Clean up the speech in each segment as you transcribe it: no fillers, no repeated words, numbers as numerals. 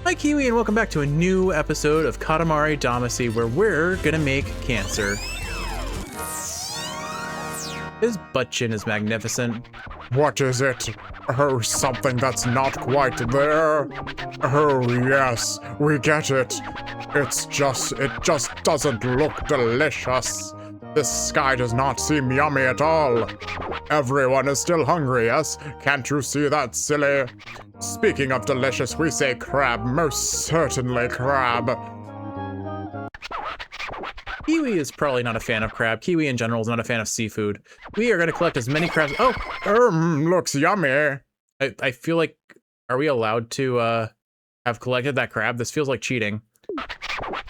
Hi Kiwi, and welcome back to a new episode of Katamari Damacy, where we're gonna make cancer. His butt chin is magnificent. What is it? Oh, something that's not quite there. Oh, yes, we get it. It just doesn't look delicious. This sky does not seem yummy at all. Everyone is still hungry, yes? Can't you see that, silly? Speaking of delicious, we say crab. Most certainly crab. Kiwi is probably not a fan of crab. Kiwi in general is not a fan of seafood. We are gonna collect as many crabs. Oh, Looks yummy. I feel like, are we allowed to have collected that crab? This feels like cheating.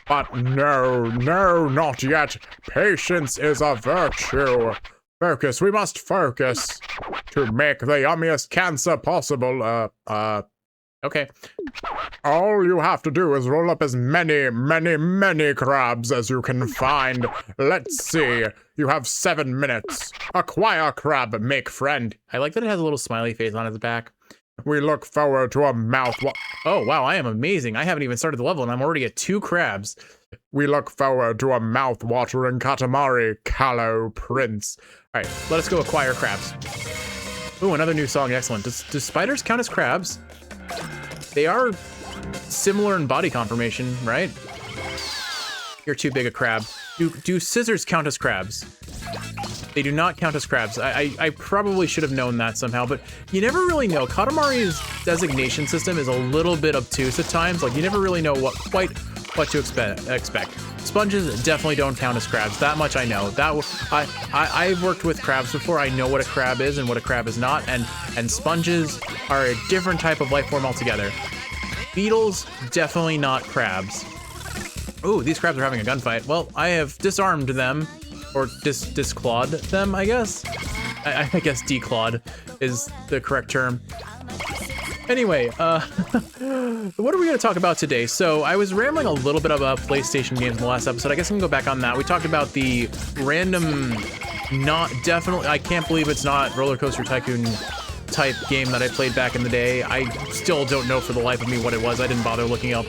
But no, not yet. Patience is a virtue. Focus, we must focus to make the yummiest cancer possible. Okay. All you have to do is roll up as many crabs as you can find. Let's see. You have 7 minutes. Acquire crab, make friend. I like that it has a little smiley face on its back. We look forward to a Oh, wow, I am amazing. I haven't even started the level and I'm already at 2 crabs. We look forward to a mouth-watering Katamari, Callow Prince. All right, let us go acquire crabs. Ooh, another new song, excellent. Does spiders count as crabs? They are similar in body conformation, right? You're too big a crab. Do scissors count as crabs? They do not count as crabs. I probably should have known that somehow, but you never really know. Katamari's designation system is a little bit obtuse at times. Like, you never really know what to expect. Sponges definitely don't count as crabs. That much I know. I've worked with crabs before. I know what a crab is and what a crab is not, and sponges are a different type of life form altogether. Beetles, definitely not crabs. Ooh, these crabs are having a gunfight. Well, I have disarmed them. Or disclawed them, I guess? I guess declawed is the correct term. Anyway, what are we gonna talk about today? So I was rambling a little bit about PlayStation games in the last episode. I guess I can go back on that. We talked about the random, I can't believe it's not Roller Coaster Tycoon type game that I played back in the day. I still don't know for the life of me what it was. I didn't bother looking up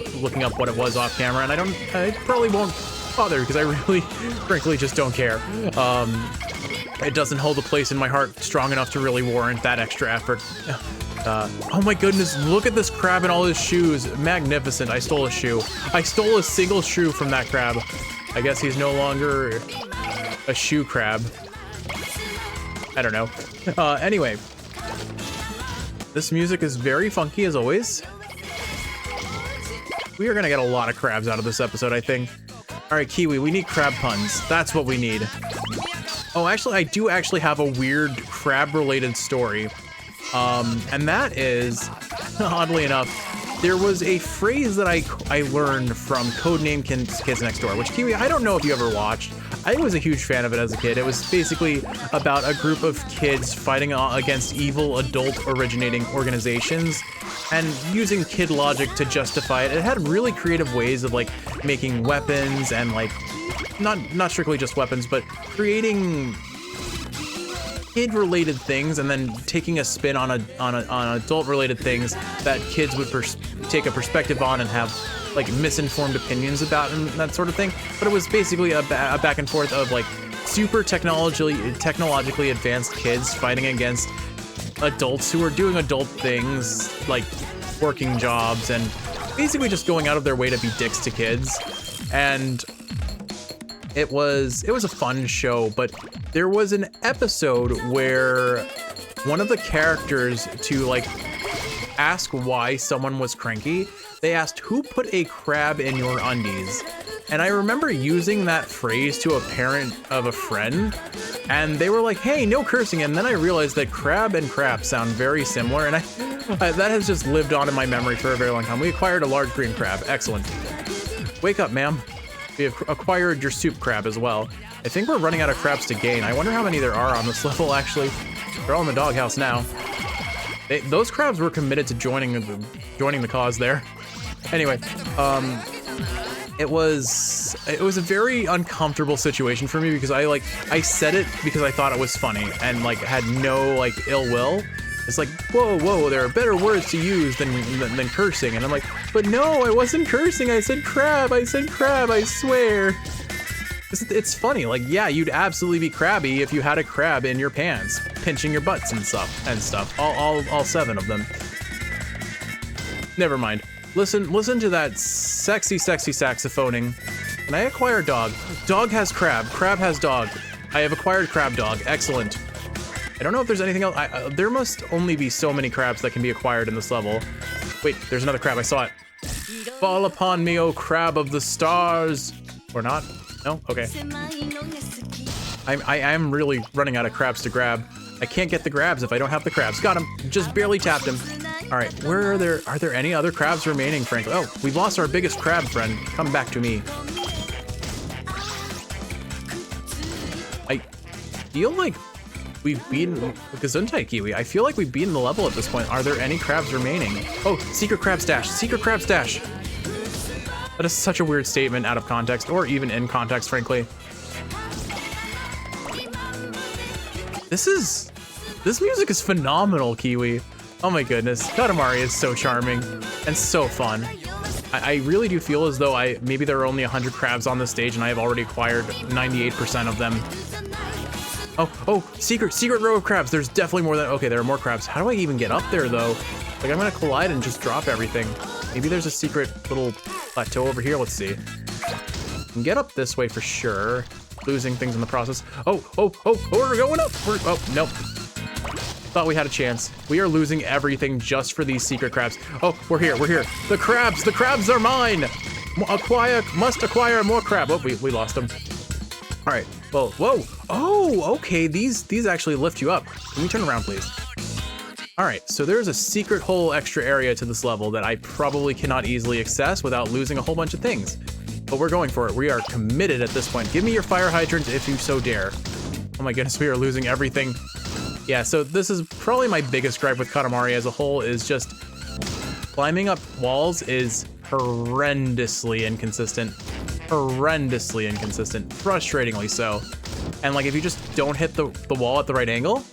what it was off camera, and I probably won't bother because I really, frankly, just don't care. It doesn't hold a place in my heart strong enough to really warrant that extra effort. Oh my goodness, look at this crab and all his shoes. Magnificent. I stole a shoe. I stole a single shoe from that crab. I guess he's no longer a shoe crab. I don't know. Anyway, this music is very funky as always. We are gonna get a lot of crabs out of this episode, I think. All right, Kiwi, we need crab puns. That's what we need. Oh, actually, I do actually have a weird crab-related story. And that is, oddly enough, there was a phrase that I learned from Codename Kids Next Door, which, Kiwi, I don't know if you ever watched. I was a huge fan of it as a kid. It was basically about a group of kids fighting against evil adult-originating organizations and using kid logic to justify it. It had really creative ways of like making weapons and like not strictly just weapons, but creating kid-related things and then taking a spin on adult-related things that kids would take a perspective on and have like misinformed opinions about and that sort of thing. But it was basically a back and forth of like super technologically advanced kids fighting against adults who are doing adult things like working jobs and basically just going out of their way to be dicks to kids. And it was a fun show, but there was an episode where one of the characters, to like ask why someone was cranky, they asked, "Who put a crab in your undies?" And I remember using that phrase to a parent of a friend, and they were like, "Hey, no cursing." And then I realized that crab and crap sound very similar, and that has just lived on in my memory for a very long time. We acquired a large green crab. Excellent. Wake up, ma'am. We have acquired your soup crab as well. I think we're running out of crabs to gain. I wonder how many there are on this level, actually. They're all in the doghouse now. Those crabs were committed to joining the cause there. Anyway, it was a very uncomfortable situation for me because I said it because I thought it was funny and like had no like ill will. It's like, whoa, there are better words to use than cursing. And I'm like, But no, I wasn't cursing. I said crab. I said crab. I swear. It's funny. Like, yeah, you'd absolutely be crabby if you had a crab in your pants, pinching your butts and stuff. All 7 of them. Never mind. Listen to that sexy saxophoning. Can I acquire dog? Dog has crab. Crab has dog. I have acquired crab dog. Excellent. I don't know if there's anything else. There must only be so many crabs that can be acquired in this level. Wait, there's another crab. I saw it. Fall upon me, O crab of the stars. Or not? No? Okay. I am really running out of crabs to grab. I can't get the grabs if I don't have the crabs. Got him. Just barely tapped him. All right, are there any other crabs remaining, frankly? Oh, we've lost our biggest crab friend. Come back to me. I feel like we've beaten Gesundheit Kiwi. I feel like we've beaten the level at this point. Are there any crabs remaining? Oh, secret crab stash. Secret crab stash. That is such a weird statement out of context, or even in context, frankly. This music is phenomenal, Kiwi. Oh my goodness, Katamari is so charming and so fun. I really do feel as though maybe there are only 100 crabs on the stage and I have already acquired 98% of them. Oh, secret row of crabs. There's definitely more than, okay, there are more crabs. How do I even get up there though? Like, I'm gonna collide and just drop everything. Maybe there's a secret little plateau over here. Let's see. I can get up this way for sure. Losing things in the process. Oh, we're going up. Oh, nope. Thought we had a chance. We are losing everything just for these secret crabs. Oh, we're here. The crabs are mine. Must acquire more crab. Oh, we lost them. All right, well, whoa. Oh, okay, these actually lift you up. Can we turn around, please? All right, so there's a secret whole extra area to this level that I probably cannot easily access without losing a whole bunch of things. But we're going for it. We are committed at this point. Give me your fire hydrant if you so dare. Oh my goodness, we are losing everything. Yeah, so this is probably my biggest gripe with Katamari as a whole, is just climbing up walls is horrendously inconsistent. Frustratingly so. And like, if you just don't hit the wall at the right angle,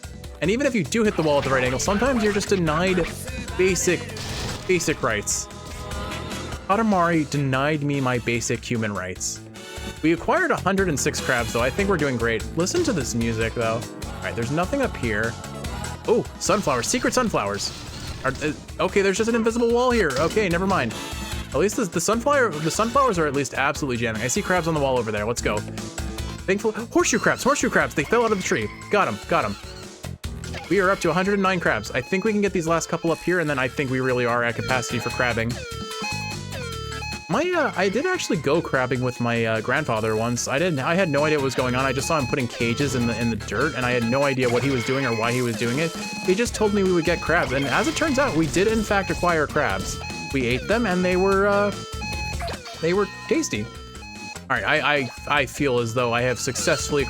and even if you do hit the wall at the right angle, sometimes you're just denied basic rights. Katamari denied me my basic human rights. We acquired 106 crabs though. I think we're doing great. Listen to this music though. All right, there's nothing up here. Oh, sunflowers, secret sunflowers. Okay, there's just an invisible wall here. Okay, never mind. At least the sunflowers are at least absolutely jamming. I see crabs on the wall over there. Let's go. Thankfully, horseshoe crabs. They fell out of the tree. Got them. We are up to 109 crabs. I think we can get these last couple up here, and then I think we really are at capacity for crabbing. I did actually go crabbing with my grandfather once. I had no idea what was going on. I just saw him putting cages in the dirt, and I had no idea what he was doing or why he was doing it. He just told me we would get crabs, and as it turns out, we did in fact acquire crabs. We ate them, and they were tasty. All right, I feel as though I have successfully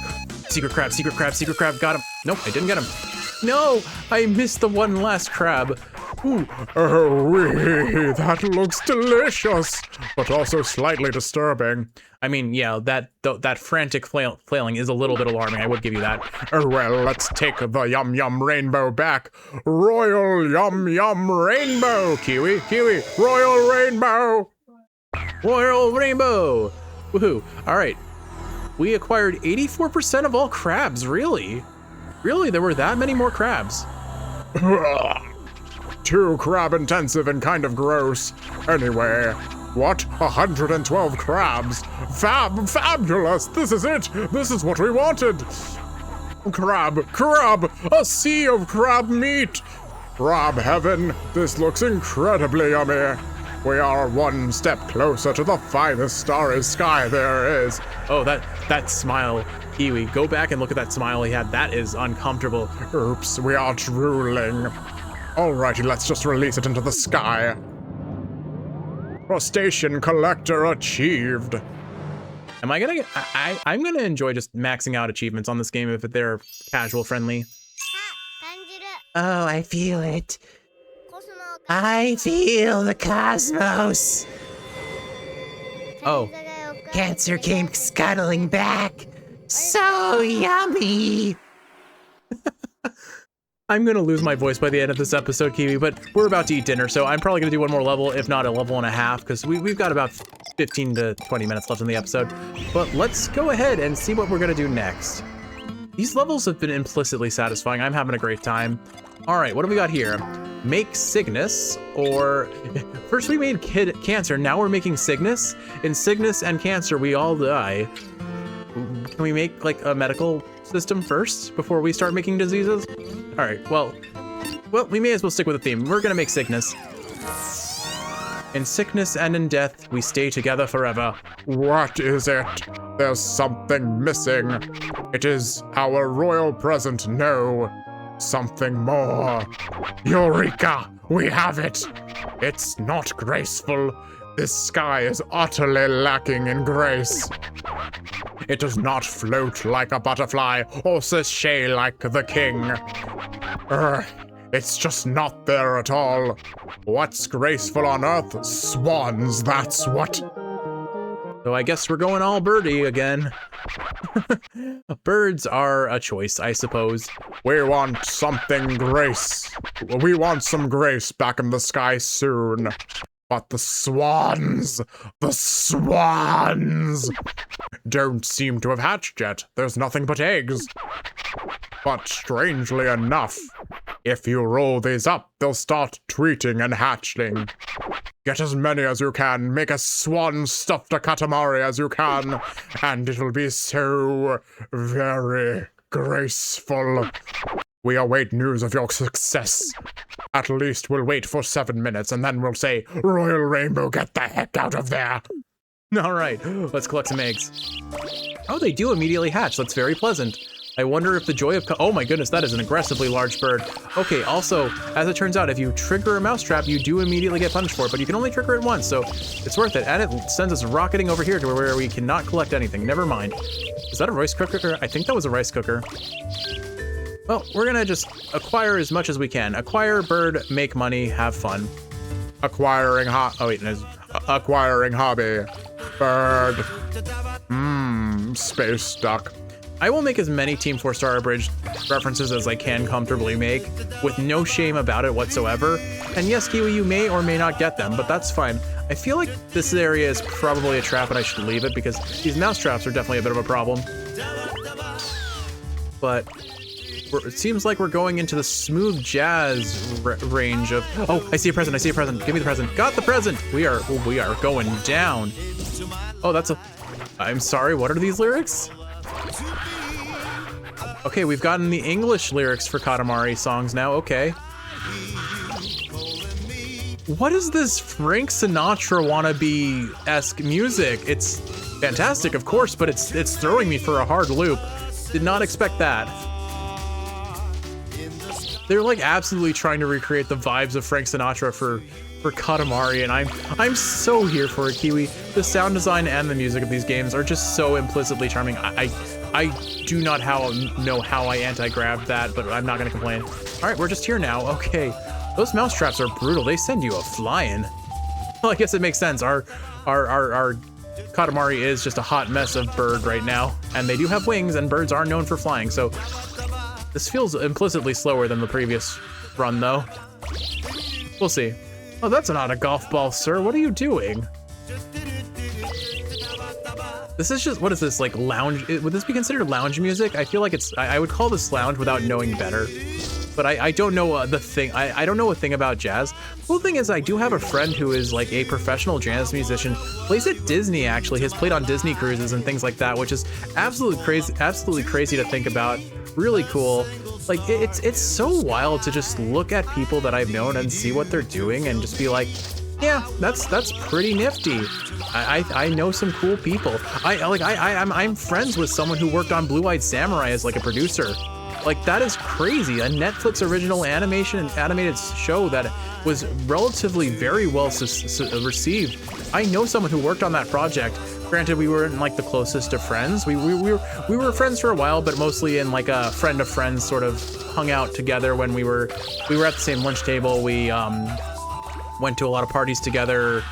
secret crab. Got him. Nope, I didn't get him. No, I missed the one last crab. Ooh, that looks delicious, but also slightly disturbing. I mean, yeah, that frantic flailing is a little bit alarming. I would give you that. Well, let's take the yum rainbow back. Royal yum rainbow. Kiwi, royal rainbow. Woohoo! All right, we acquired 84% of all crabs. Really, there were that many more crabs. Too crab intensive and kind of gross. Anyway, what? 112 crabs? Fabulous! This is it! This is what we wanted! Crab! A sea of crab meat! Crab heaven! This looks incredibly yummy! We are one step closer to the finest starry sky there is. Oh, that smile. Kiwi, go back and look at that smile he had. That is uncomfortable. Oops, we are drooling. Alrighty, let's just release it into the sky. Crustacean collector achieved. I'm gonna enjoy just maxing out achievements on this game if they're casual friendly. Oh, I feel it. I feel the cosmos. Oh. Cancer came scuttling back. So yummy. I'm gonna lose my voice by the end of this episode, Kiwi, but we're about to eat dinner, so I'm probably gonna do one more level, if not a level and a half, because we've got about 15 to 20 minutes left in the episode. But let's go ahead and see what we're gonna do next. These levels have been implicitly satisfying. I'm having a great time. All right, what do we got here? Make Cygnus, or first we made Cancer, now we're making Cygnus. In Cygnus and Cancer, we all die. Can we make like a medical system first before we start making diseases? All right, well, we may as well stick with the theme. We're gonna make Cygnus. In sickness and in death, we stay together forever. What is it? There's something missing. It is our royal present, no. Something more. Eureka! We have it! It's not graceful. This sky is utterly lacking in grace. It does not float like a butterfly or sashay like the king. It's just not there at all. What's graceful on Earth? Swans, that's what. So I guess we're going all birdie again. Birds are a choice, I suppose. We want something grace. We want some grace back in the sky soon. But the swans don't seem to have hatched yet. There's nothing but eggs. But strangely enough, if you roll these up, they'll start tweeting and hatching. Get as many as you can, make as swan stuffed a Katamari as you can, and it'll be so very graceful. We await news of your success. At least we'll wait for 7 minutes, and then we'll say, Royal Rainbow, get the heck out of there. All right, let's collect some eggs. Oh, they do immediately hatch. That's very pleasant. I wonder if the joy of... Oh my goodness, that is an aggressively large bird. Okay, also, as it turns out, if you trigger a mousetrap, you do immediately get punished for it, but you can only trigger it once, so it's worth it. And it sends us rocketing over here to where we cannot collect anything. Never mind. Is that a rice cooker? I think that was a rice cooker. Well, we're gonna just acquire as much as we can. Acquire bird, make money, have fun. Acquiring acquiring hobby. Bird. Space duck. I will make as many Team 4 Star Abridged references as I can comfortably make, with no shame about it whatsoever. And yes, Kiwi, you may or may not get them, but that's fine. I feel like this area is probably a trap and I should leave it because these mouse traps are definitely a bit of a problem. But it seems like we're going into the smooth jazz range of... Oh, I see a present, I see a present. Give me the present. Got the present! We are going down. Oh, that's a... I'm sorry, what are these lyrics? Okay, we've gotten the English lyrics for Katamari songs now, okay. What is this Frank Sinatra wannabe-esque music? It's fantastic, of course, but it's throwing me for a hard loop. Did not expect that. They're like absolutely trying to recreate the vibes of Frank Sinatra for Katamari, and I'm so here for it, Kiwi. The sound design and the music of these games are just so implicitly charming. I do not know how I anti-grabbed that, but I'm not gonna complain. All right, we're just here now. Okay, those mouse traps are brutal. They send you a flying. Well, I guess it makes sense. Our Katamari is just a hot mess of bird right now, and they do have wings, and birds are known for flying. So this feels implicitly slower than the previous run, though. We'll see. Oh, that's not a golf ball, sir. What are you doing? This is just, what is this, like lounge? Would this be considered lounge music? I feel like I would call this lounge without knowing better. But I don't know the thing. I don't know a thing about jazz. The cool thing is I do have a friend who is like a professional jazz musician, plays at Disney actually, has played on Disney cruises and things like that, which is absolutely crazy to think about. Really cool. Like it's so wild to just look at people that I've known and see what they're doing and just be like, yeah, that's pretty nifty. I know some cool people. I'm friends with someone who worked on Blue-Eyed Samurai as like a producer. Like that is crazy. A Netflix original animated show that was relatively very well received. I know someone who worked on that project. Granted, we weren't like the closest of friends. We were friends for a while, but mostly in like a friend of friends sort of hung out together when we were at the same lunch table. We went to a lot of parties together.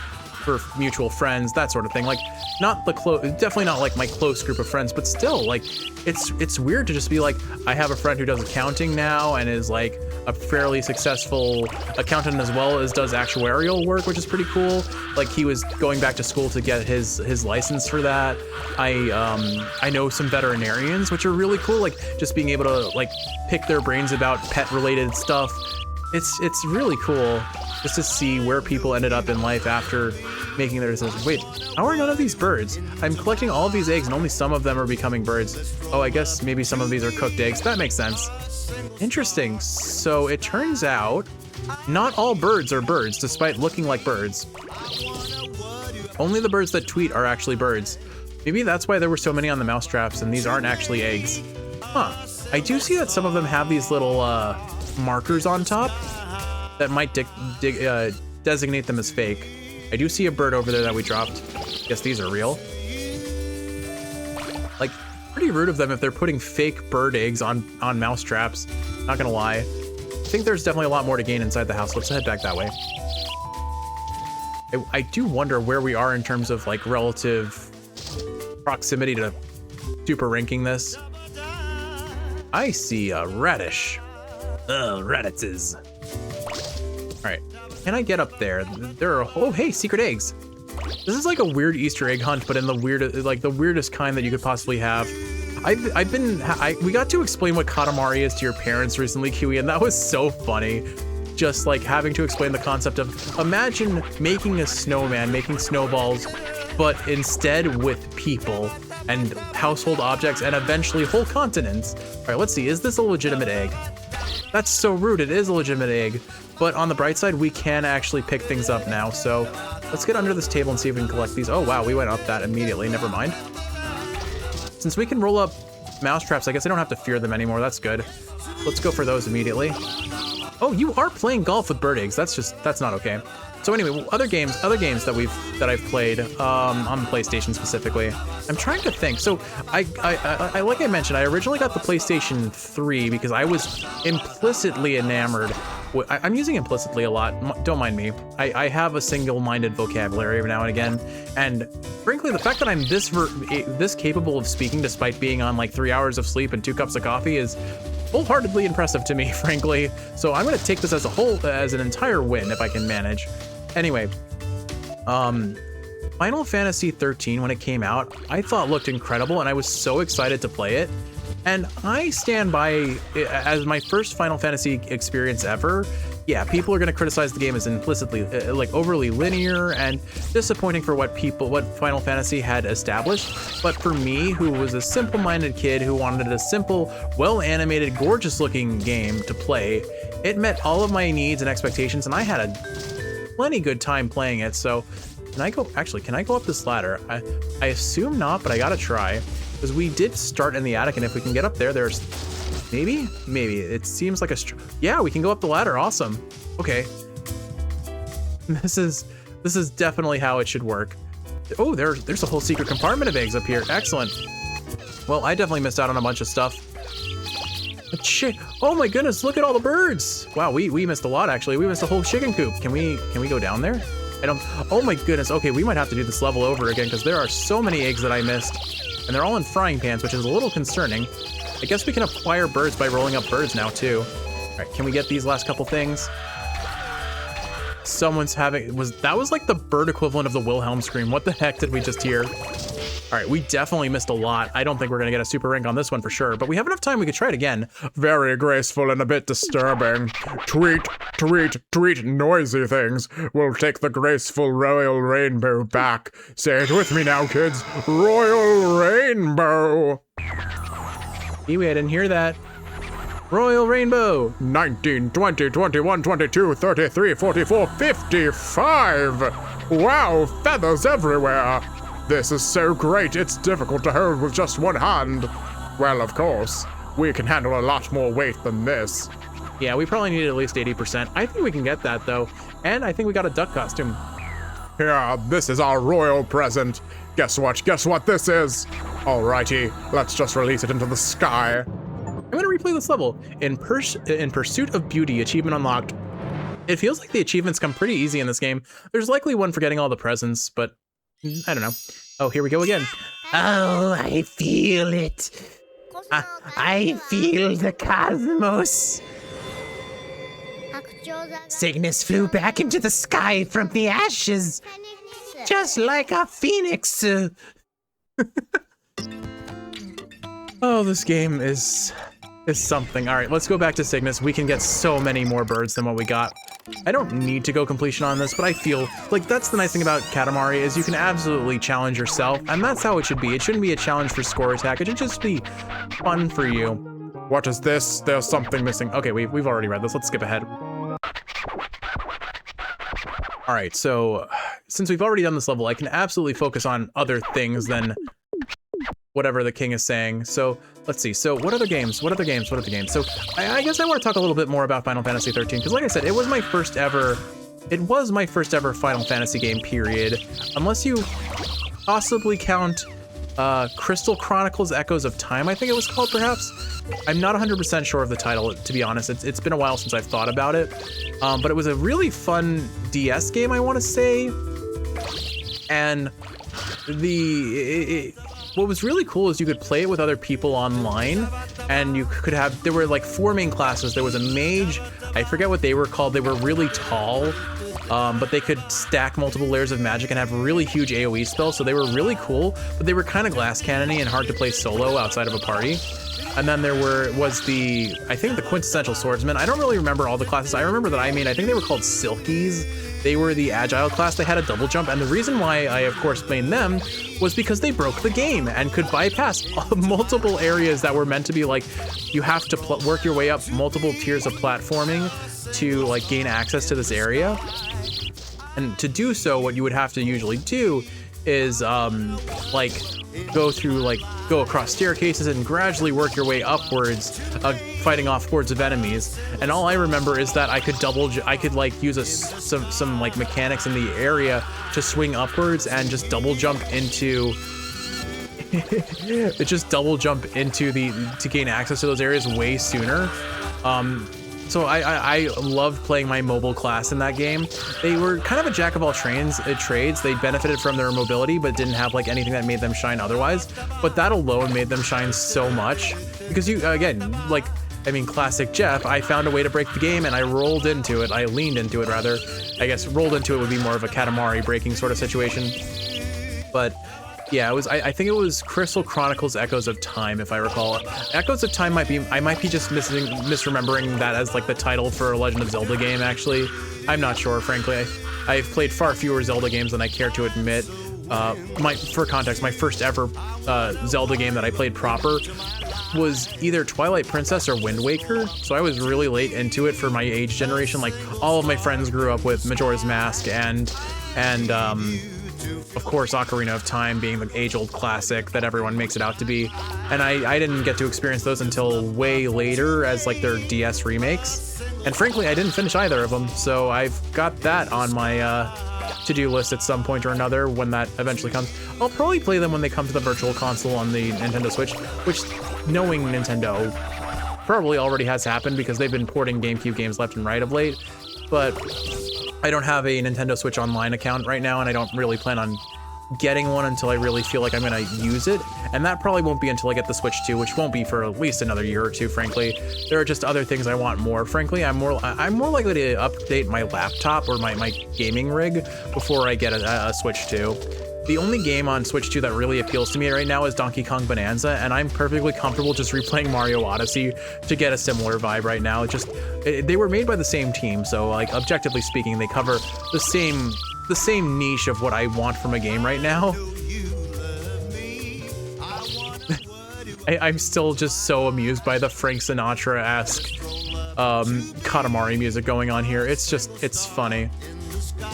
for mutual friends, that sort of thing. Like, not the definitely not like my close group of friends, but still, like, it's weird to just be like, I have a friend who does accounting now and is like a fairly successful accountant as well as does actuarial work, which is pretty cool. Like, he was going back to school to get his license for that. I know some veterinarians, which are really cool. Like, just being able to like pick their brains about pet related stuff. It's really cool just to see where people ended up in life after making their decisions. Wait, how are none of these birds? I'm collecting all of these eggs and only some of them are becoming birds. Oh, I guess maybe some of these are cooked eggs. That makes sense. Interesting. So it turns out not all birds are birds, despite looking like birds. Only the birds that tweet are actually birds. Maybe that's why there were so many on the mousetraps and these aren't actually eggs. Huh. I do see that some of them have these little markers on top that might designate them as fake. I do see a bird over there that we dropped. Guess these are real. Like, pretty rude of them if they're putting fake bird eggs on mouse traps. Not gonna lie. I think there's definitely a lot more to gain inside the house. Let's head back that way. I do wonder where we are in terms of like relative proximity to super ranking this. I see a radish. Radishes. All right, can I get up there? There are, oh, hey, secret eggs. This is like a weird Easter egg hunt, but in the weirdest kind that you could possibly have. We got to explain what Katamari is to your parents recently, Kiwi, and that was so funny. Just like having to explain the concept of, imagine making a snowman, making snowballs, but instead with people and household objects and eventually whole continents. All right, let's see, is this a legitimate egg? That's so rude, it is a legitimate egg. But on the bright side, we can actually pick things up now. So let's get under this table and see if we can collect these. Oh, wow, we went up that immediately, never mind. Since we can roll up mousetraps, I guess I don't have to fear them anymore, that's good. Let's go for those immediately. Oh, you are playing golf with bird eggs, that's not okay. So anyway, other games that I've played on the PlayStation specifically. I'm trying to think. So I like I mentioned, I originally got the PlayStation 3 because I was implicitly enamored. I'm using implicitly a lot. Don't mind me. I have a single-minded vocabulary every now and again, and frankly, the fact that I'm this capable of speaking despite being on like 3 hours of sleep and 2 cups of coffee is wholeheartedly impressive to me, frankly. So I'm gonna take this as a whole, as an entire win if I can manage. Anyway, Final Fantasy 13, when it came out, I thought looked incredible and I was so excited to play it. And I stand by, as my first Final Fantasy experience ever, yeah, people are gonna criticize the game as implicitly, like overly linear and disappointing for what Final Fantasy had established. But for me, who was a simple-minded kid who wanted a simple, well-animated, gorgeous-looking game to play, it met all of my needs and expectations, and I had a plenty good time playing it. So can I go up this ladder? I assume not, but I gotta try, because we did start in the attic, and if we can get up there, there's maybe it seems like yeah, we can go up the ladder. Awesome. Okay, this is definitely how it should work. Oh, there's a whole secret compartment of eggs up here. Excellent. Well, I definitely missed out on a bunch of stuff. Shit. Oh my goodness, look at all the birds. Wow, we missed a lot actually. We missed a whole chicken coop. Can we go down there? Oh my goodness. Okay, we might have to do this level over again because there are so many eggs that I missed. And they're all in frying pans, which is a little concerning. I guess we can acquire birds by rolling up birds now too. All right, can we get these last couple things? Someone's having, that was like the bird equivalent of the Wilhelm scream. What the heck did we just hear? All right, we definitely missed a lot. I don't think we're gonna get a super rank on this one for sure, but we have enough time, we could try it again. Very graceful and a bit disturbing. Tweet, tweet, tweet noisy things. We'll take the graceful royal rainbow back. Say it with me now, kids. Royal rainbow. Kiwi, I didn't hear that. Royal rainbow. 19, 20, 21, 22, 33, 44, 55. Wow, feathers everywhere. This is so great, it's difficult to hold with just one hand. Well, of course, we can handle a lot more weight than this. Yeah, we probably need at least 80%. I think we can get that though. And I think we got a duck costume. Yeah, this is our royal present. Guess what this is? Alrighty, let's just release it into the sky. I'm gonna replay this level. In Pursuit of Beauty, achievement unlocked. It feels like the achievements come pretty easy in this game. There's likely one for getting all the presents, but I don't know. Oh, here we go again. Oh, I feel it. I feel the cosmos. Cygnus flew back into the sky from the ashes, just like a phoenix. Oh, this game is something. All right, let's go back to Cygnus. We can get so many more birds than what we got. I don't need to go completion on this, but I feel like that's the nice thing about Katamari is you can absolutely challenge yourself, and that's how it should be. It shouldn't be a challenge for score attack. It should just be fun for you. What is this? There's something missing. Okay, we've already read this. Let's skip ahead. All right, so since we've already done this level, I can absolutely focus on other things than whatever the king is saying. So let's see. So what other games? So I guess I want to talk a little bit more about Final Fantasy 13 because, like I said, it was my first ever Final Fantasy game. Period. Unless you possibly count Crystal Chronicles: Echoes of Time, I think it was called, perhaps. I'm not 100% sure of the title, to be honest. It's been a while since I've thought about it, but it was a really fun DS game, I want to say. And what was really cool is you could play it with other people online, and you could have, there were like 4 main classes. There was a mage, I forget what they were called. They were really tall, but they could stack multiple layers of magic and have really huge AoE spells, so they were really cool, but they were kind of glass cannon-y and hard to play solo outside of a party. And then there was the, I think, the quintessential swordsman. I don't really remember all the classes. I remember that I think they were called Silkies. They were the agile class. They had a double jump, and the reason why I, of course, played them was because they broke the game and could bypass multiple areas that were meant to be like, you have to work your way up multiple tiers of platforming to like gain access to this area. And to do so, what you would have to usually do is like go across staircases and gradually work your way upwards, fighting off hordes of enemies. And all I remember is that I could like use some like mechanics in the area to swing upwards and just double jump into to gain access to those areas way sooner. So I loved playing my mobile class in that game. They were kind of a jack of all trades. They benefited from their mobility, but didn't have like anything that made them shine otherwise. But that alone made them shine so much because classic Jeff, I found a way to break the game and I rolled into it. I leaned into it rather. I guess rolled into it would be more of a Katamari breaking sort of situation. But yeah, it was. I think it was Crystal Chronicles: Echoes of Time, if I recall. Echoes of Time I might be just misremembering that as like the title for a Legend of Zelda game. Actually, I'm not sure. Frankly, I've played far fewer Zelda games than I care to admit. For context, my first ever Zelda game that I played proper was either Twilight Princess or Wind Waker. So I was really late into it for my age generation. Like all of my friends grew up with Majora's Mask and of course, Ocarina of Time being the age-old classic that everyone makes it out to be. And I didn't get to experience those until way later as like their DS remakes. And frankly, I didn't finish either of them. So I've got that on my to-do list at some point or another when that eventually comes. I'll probably play them when they come to the Virtual Console on the Nintendo Switch, which, knowing Nintendo, probably already has happened because they've been porting GameCube games left and right of late. But I don't have a Nintendo Switch Online account right now, and I don't really plan on getting one until I really feel like I'm gonna use it. And that probably won't be until I get the Switch 2, which won't be for at least another year or two, frankly. There are just other things I want more. Frankly, I'm more likely to update my laptop or my gaming rig before I get a Switch 2. The only game on Switch 2 that really appeals to me right now is Donkey Kong Bonanza, and I'm perfectly comfortable just replaying Mario Odyssey to get a similar vibe right now. They were made by the same team, so like objectively speaking, they cover the same niche of what I want from a game right now. I'm still just so amused by the Frank Sinatra-esque Katamari music going on here. It's funny. All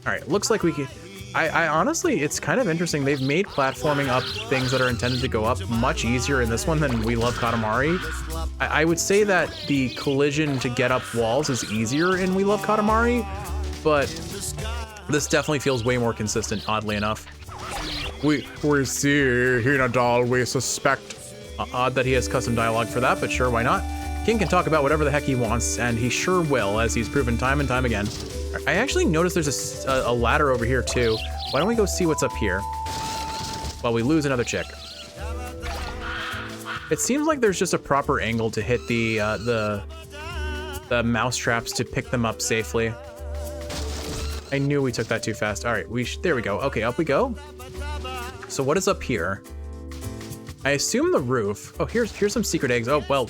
right, looks like we could. I honestly, it's kind of interesting. They've made platforming up things that are intended to go up much easier in this one than We Love Katamari. I would say that the collision to get up walls is easier in We Love Katamari, but this definitely feels way more consistent, oddly enough. We see Hinadal, we suspect. Odd that he has custom dialogue for that, but sure, why not? King can talk about whatever the heck he wants, and he sure will, as he's proven time and time again. I actually noticed there's a ladder over here too. Why don't we go see what's up here while we lose another chick? It seems like there's just a proper angle to hit the mouse traps to pick them up safely. I knew we took that too fast. All right, there we go. Okay, up we go. So what is up here? I assume the roof. Oh, here's some secret eggs. Oh, well,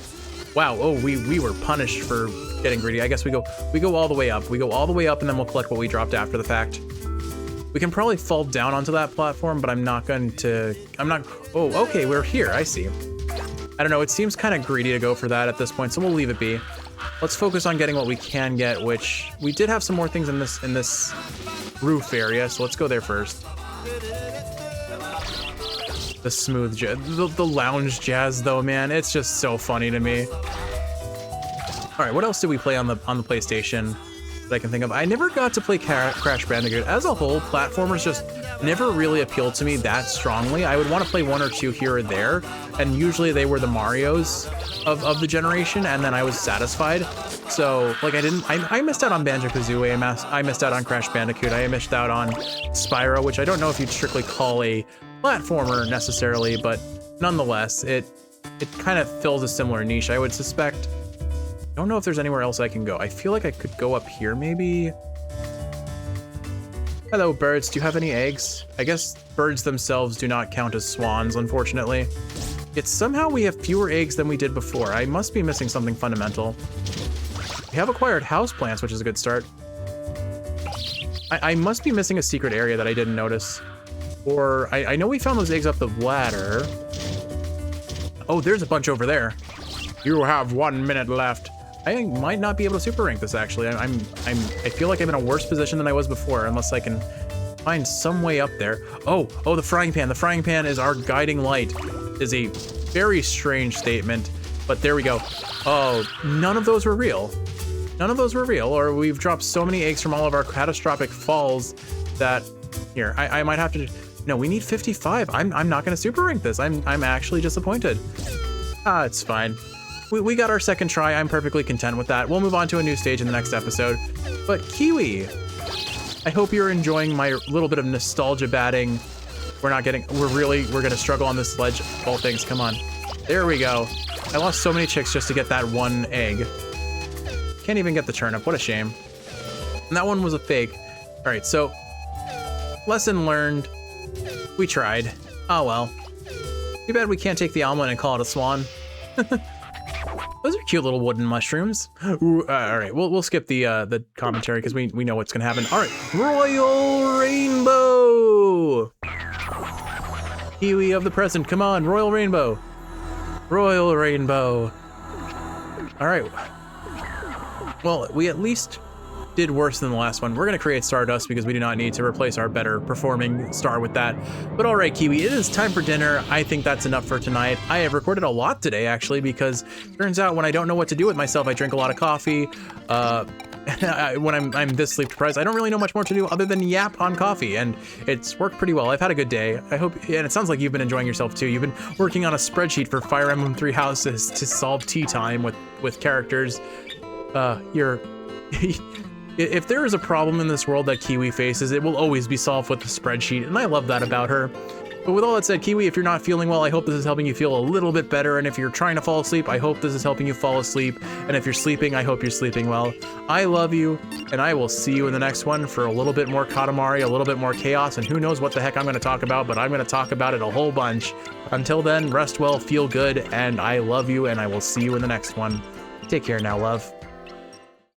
wow. Oh, we were punished for getting greedy. I guess we go all the way up. We go all the way up and then we'll collect what we dropped after the fact. We can probably fall down onto that platform, but I'm not, oh, okay, we're here, I see. I don't know, it seems kind of greedy to go for that at this point, so we'll leave it be. Let's focus on getting what we can get, which we did have some more things in this roof area, so let's go there first. The smooth jazz, the lounge jazz though, man, it's just so funny to me. All right, what else did we play on the PlayStation that I can think of? I never got to play Crash Bandicoot. As a whole, platformers just never really appealed to me that strongly. I would want to play one or two here or there, and usually they were the Marios of the generation, and then I was satisfied. So, like, I missed out on Banjo-Kazooie, I missed out on Crash Bandicoot, I missed out on Spyro, which I don't know if you'd strictly call a platformer necessarily, but nonetheless, it kind of fills a similar niche, I would suspect. I don't know if there's anywhere else I can go. I feel like I could go up here, maybe. Hello, birds. Do you have any eggs? I guess birds themselves do not count as swans, unfortunately. Yet somehow we have fewer eggs than we did before. I must be missing something fundamental. We have acquired houseplants, which is a good start. I must be missing a secret area that I didn't notice. Or, I know we found those eggs up the ladder. Oh, there's a bunch over there. You have 1 minute left. I might not be able to super rank this, actually. I feel like I'm in a worse position than I was before, unless I can find some way up there. Oh, the frying pan. The frying pan is our guiding light. Is a very strange statement, but there we go. Oh, none of those were real. None of those were real, or we've dropped so many eggs from all of our catastrophic falls that, here, I might have to, no, we need 55. I'm not gonna super rank this. I'm actually disappointed. It's fine. We got our second try. I'm perfectly content with that. We'll move on to a new stage in the next episode. But Kiwi, I hope you're enjoying my little bit of nostalgia batting. We're gonna struggle on this ledge. All things, come on. There we go. I lost so many chicks just to get that one egg. Can't even get the turnip, what a shame. And that one was a fake. All right, so lesson learned. We tried. Oh well. Too bad we can't take the omelet and call it a swan. Those are cute little wooden mushrooms. Ooh, all right, we'll skip the commentary because we know what's gonna happen. All right, Royal Rainbow. Kiwi of the present, come on, Royal Rainbow. Royal Rainbow. All right. Well, we at least did worse than the last one. We're gonna create Stardust because we do not need to replace our better performing star with that. But all right, Kiwi, it is time for dinner. I think that's enough for tonight. I have recorded a lot today, actually, because turns out when I don't know what to do with myself, I drink a lot of coffee. When I'm this sleep deprived, I don't really know much more to do other than yap on coffee, and it's worked pretty well. I've had a good day. I hope, and it sounds like you've been enjoying yourself too. You've been working on a spreadsheet for Fire Emblem 3 Houses to solve tea time with characters. If there is a problem in this world that Kiwi faces, it will always be solved with the spreadsheet, and I love that about her. But with all that said, Kiwi, if you're not feeling well, I hope this is helping you feel a little bit better, and if you're trying to fall asleep, I hope this is helping you fall asleep, and if you're sleeping, I hope you're sleeping well. I love you, and I will see you in the next one for a little bit more Katamari, a little bit more chaos, and who knows what the heck I'm going to talk about, but I'm going to talk about it a whole bunch. Until then, rest well, feel good, and I love you, and I will see you in the next one. Take care now, love.